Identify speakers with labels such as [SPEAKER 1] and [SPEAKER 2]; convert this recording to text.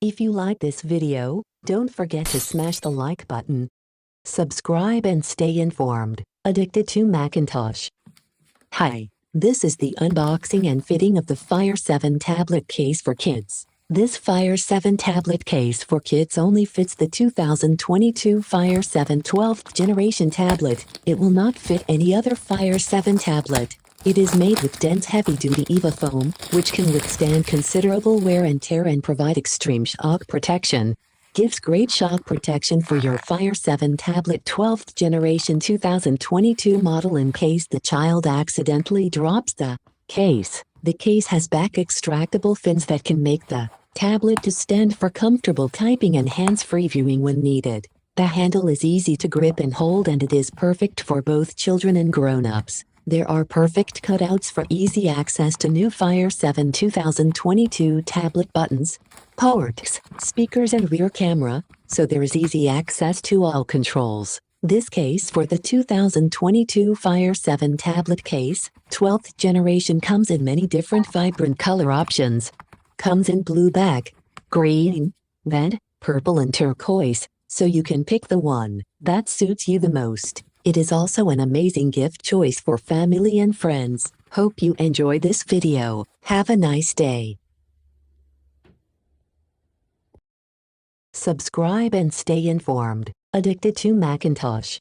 [SPEAKER 1] If you like this video, don't forget to smash the like button. Subscribe and stay informed. Addicted to Macintosh. Hi, this is the unboxing and fitting of the Fire 7 tablet case for kids. This Fire 7 tablet case for kids only fits the 2022 Fire 7 12th generation tablet. It will not fit any other Fire 7 tablet. It is made with dense heavy-duty EVA foam, which can withstand considerable wear and tear and provide extreme shock protection. Gives great shock protection for your Fire 7 tablet 12th generation 2022 model in case the child accidentally drops the case. The case has back extractable fins that can make the tablet to stand for comfortable typing and hands-free viewing when needed. The handle is easy to grip and hold, and it is perfect for both children and grown-ups. There are perfect cutouts for easy access to new Fire 7 2022 tablet buttons, ports, speakers and rear camera, so there is easy access to all controls. This case for the 2022 Fire 7 tablet case, 12th generation, comes in many different vibrant color options. Comes in blue back, green, red, purple and turquoise, so you can pick the one that suits you the most. It is also an amazing gift choice for family and friends. Hope you enjoy this video. Have a nice day. Subscribe and stay informed. Addicted to Macintosh.